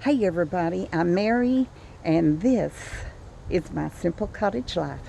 Hey everybody, I'm Mary, and this is my simple cottage life.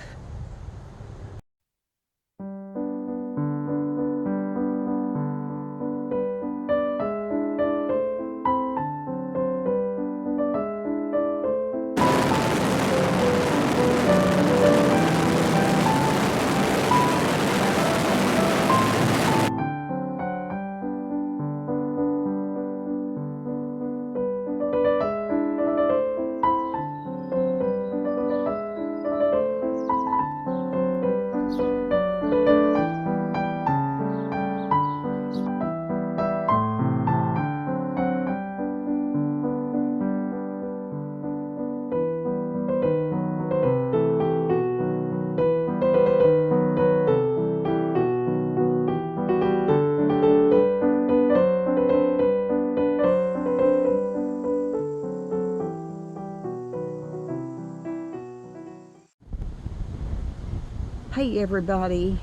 Hey everybody,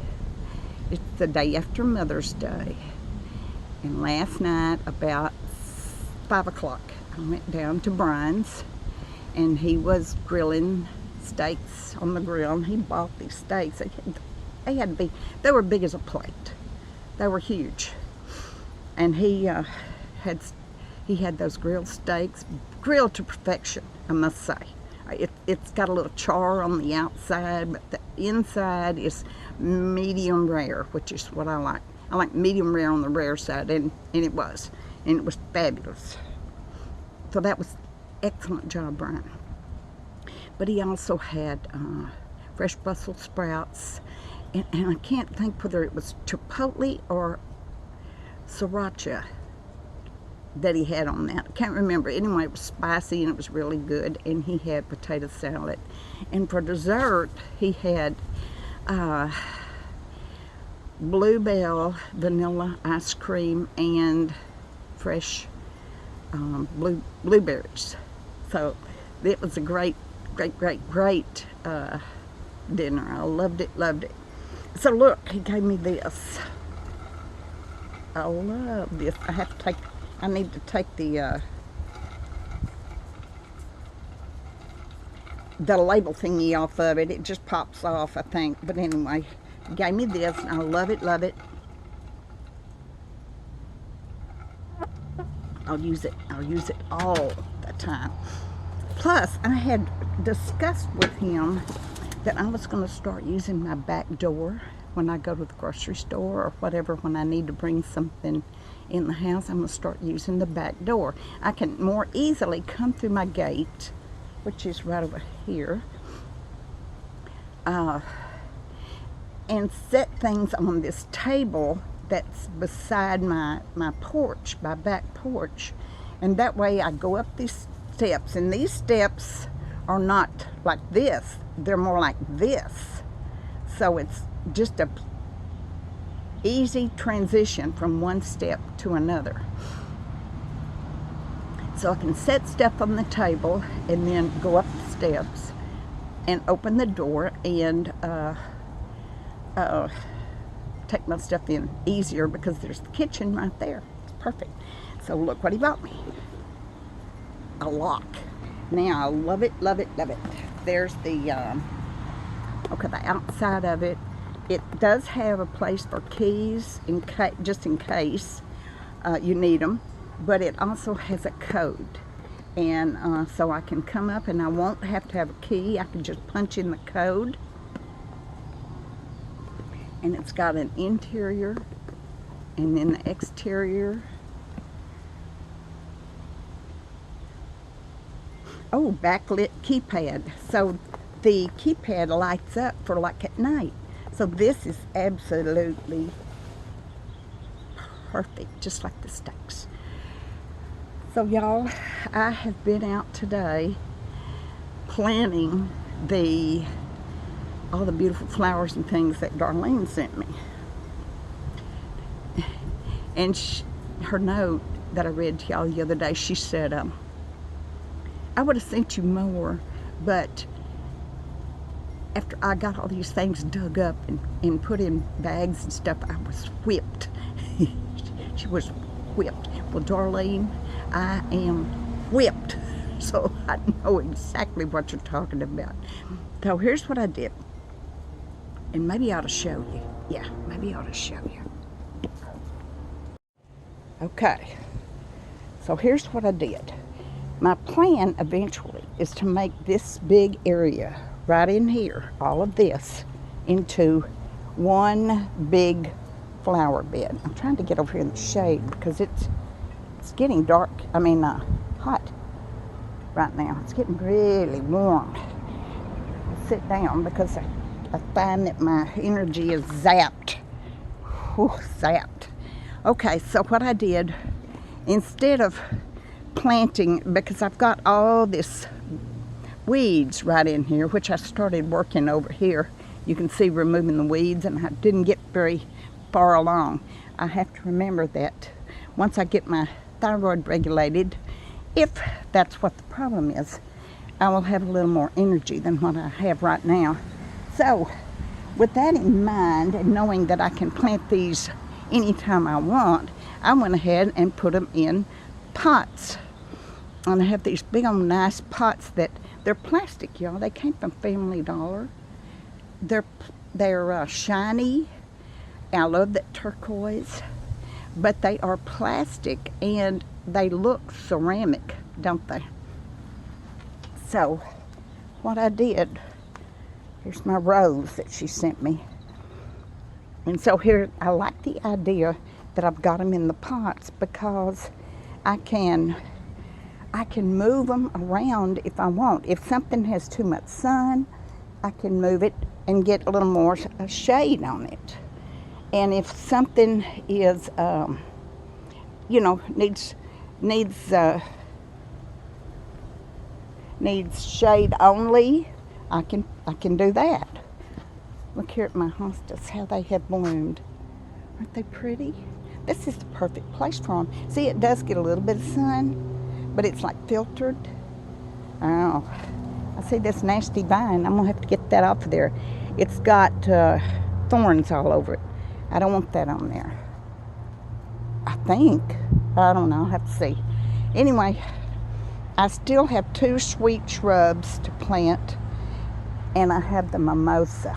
it's the day after Mother's Day, and last night about 5 o'clock I went down to Brian's, and he was grilling steaks on the grill, and he bought these steaks. They were big as a plate. They were huge, and he had those grilled steaks, grilled to perfection, I must say. It's got a little char on the outside, but the inside is medium rare, which is what I like. I like medium rare on the rare side, and it was fabulous. So that was excellent job, Brian. But he also had fresh Brussels sprouts, and I can't think whether it was chipotle or sriracha that he had on that. I can't remember. Anyway, it was spicy and it was really good. And he had potato salad. And for dessert, he had bluebell vanilla ice cream and fresh blueberries. So it was a great dinner. I loved it. So look, he gave me this. I love this. I need to take the label thingy off of it. It just pops off, I think. But anyway, he gave me this, and I love it. I'll use it all the time. Plus, I had discussed with him that I was going to start using my back door when I go to the grocery store or whatever, when I need to bring something in the house. I'm going to start using the back door. I can more easily come through my gate, which is right over here, and set things on this table that's beside my porch, my back porch. And that way I go up these steps, and these steps are not like this, they're more like this. So it's just a easy transition from one step to another. So I can set stuff on the table and then go up the steps and open the door and take my stuff in easier, because there's the kitchen right there. It's perfect. So look what he bought me. A lock. Now I love it. There's the okay, the outside of it. It does have a place for keys, just in case you need them, but it also has a code. And so I can come up and I won't have to have a key. I can just punch in the code. And it's got an interior and then the exterior. Oh, backlit keypad. So the keypad lights up for like at night. So this is absolutely perfect, just like the steaks. So y'all, I have been out today planting all the beautiful flowers and things that Darlene sent me. And her note that I read to y'all the other day, she said, I would have sent you more, but after I got all these things dug up and put in bags and stuff, I was whipped. She was whipped. Well, Darlene, I am whipped. So I know exactly what you're talking about. So here's what I did. And maybe I ought to show you. Yeah, maybe I ought to show you. Okay. So here's what I did. My plan eventually is to make this big area right in here, all of this, into one big flower bed. I'm trying to get over here in the shade because it's getting dark, hot right now. It's getting really warm. I'll sit down because I find that my energy is zapped. Whew, zapped. Okay, so what I did, instead of planting, because I've got all this weeds right in here, which I started working over here. You can see removing the weeds, and I didn't get very far along. I have to remember that once I get my thyroid regulated, if that's what the problem is, I will have a little more energy than what I have right now. So with that in mind, and knowing that I can plant these anytime I want, I went ahead and put them in pots. And I have these big old nice pots that they're plastic, y'all. They came from Family Dollar. They're shiny. I love that turquoise, but they are plastic and they look ceramic, don't they? So what I did, here's my rose that she sent me. And so here, I like the idea that I've got them in the pots because I can move them around if I want. If something has too much sun, I can move it and get a little more shade on it. And if something is, needs shade only, I can do that. Look here at my hostas, how they have bloomed. Aren't they pretty? This is the perfect place for them. See, it does get a little bit of sun, but it's like filtered. Oh, I see this nasty vine. I'm gonna have to get that off of there. It's got thorns all over it. I don't want that on there. I think. I don't know. I'll have to see. Anyway, I still have 2 sweet shrubs to plant, and I have the mimosa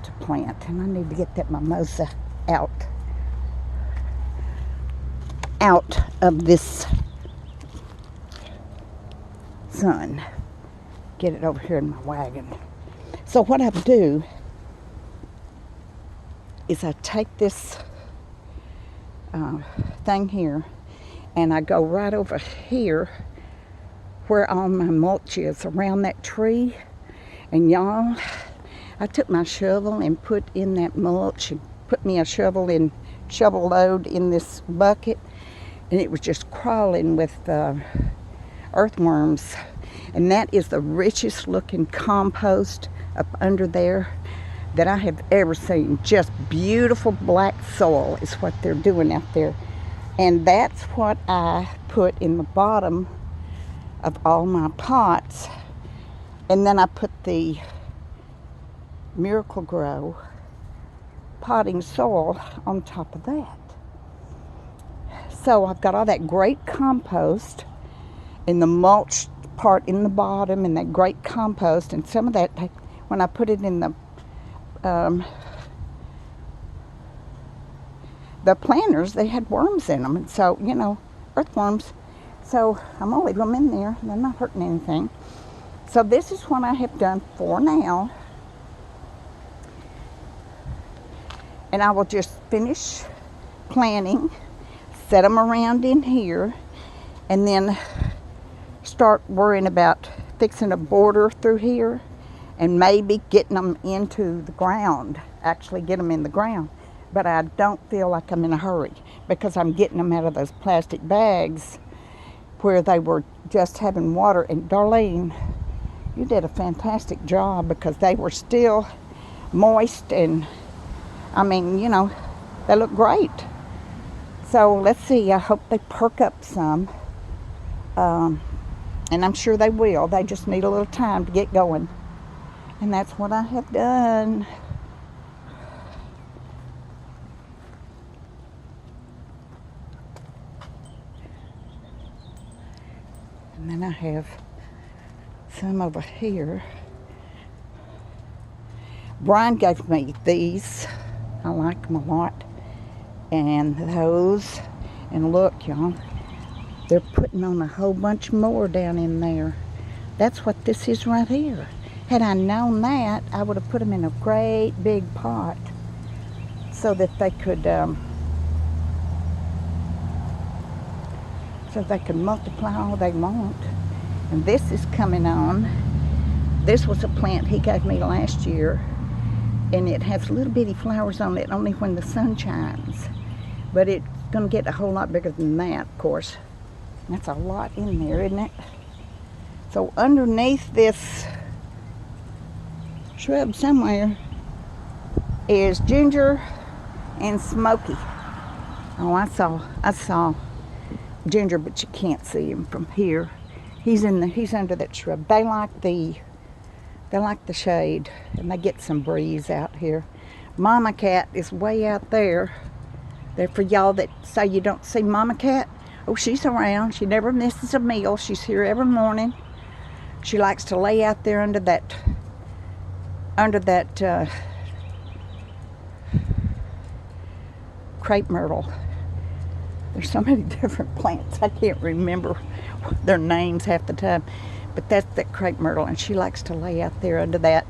to plant, and I need to get that mimosa out of this sun. Get it over here in my wagon. So what I do is I take this thing here and I go right over here where all my mulch is around that tree. And y'all, I took my shovel and put in that mulch and put me a shovel load in this bucket, and it was just crawling with earthworms. And that is the richest looking compost up under there that I have ever seen. Just beautiful black soil is what they're doing out there. And that's what I put in the bottom of all my pots. And then I put the Miracle Grow potting soil on top of that. So I've got all that great compost and the mulch part in the bottom and that great compost, and some of that, when I put it in the planters, they had worms in them, and so, earthworms. So I'm gonna leave them in there. They're not hurting anything. So this is what I have done for now. And I will just finish planting, set them around in here, and then start worrying about fixing a border through here and maybe getting them into the ground, actually get them in the ground. But I don't feel like I'm in a hurry because I'm getting them out of those plastic bags where they were just having water. And Darlene, you did a fantastic job because they were still moist, and they look great. So let's see, I hope they perk up some. And I'm sure they will. They just need a little time to get going. And that's what I have done. And then I have some over here. Brian gave me these. I like them a lot. And those. And look, y'all, they're putting on a whole bunch more down in there. That's what this is right here. Had I known that, I would have put them in a great big pot so that they could multiply all they want. And this is coming on. This was a plant he gave me last year, and it has little bitty flowers on it only when the sun shines. But it's going to get a whole lot bigger than that, of course. That's a lot in there, isn't it? So underneath this shrub somewhere is Ginger and Smokey. Oh, I saw Ginger, but you can't see him from here. He's under that shrub. They like the shade, and they get some breeze out here. Mama Cat is way out there. There for y'all that say you don't see Mama Cat. Oh, she's around. She never misses a meal. She's here every morning. She likes to lay out there under that crepe myrtle. There's so many different plants. I can't remember their names half the time. But that's that crepe myrtle, and she likes to lay out there under that.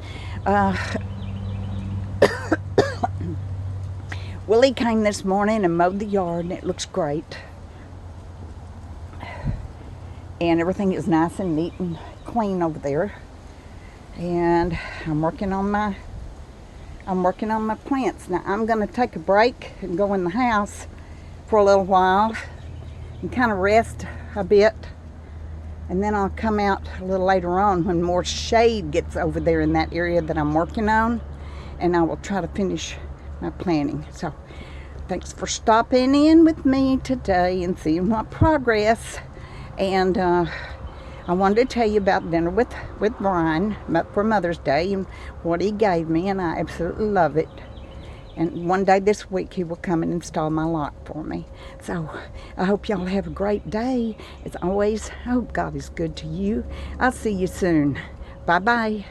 Willie came this morning and mowed the yard, and it looks great. And everything is nice and neat and clean over there. And I'm working on my plants. Now I'm going to take a break and go in the house for a little while and kind of rest a bit. And then I'll come out a little later on when more shade gets over there in that area that I'm working on, and I will try to finish my planting. So thanks for stopping in with me today and seeing my progress. And I wanted to tell you about dinner with Brian for Mother's Day and what he gave me, and I absolutely love it. And one day this week he will come and install my lock for me. So I hope y'all have a great day. As always, I hope God is good to you. I'll see you soon. Bye-bye.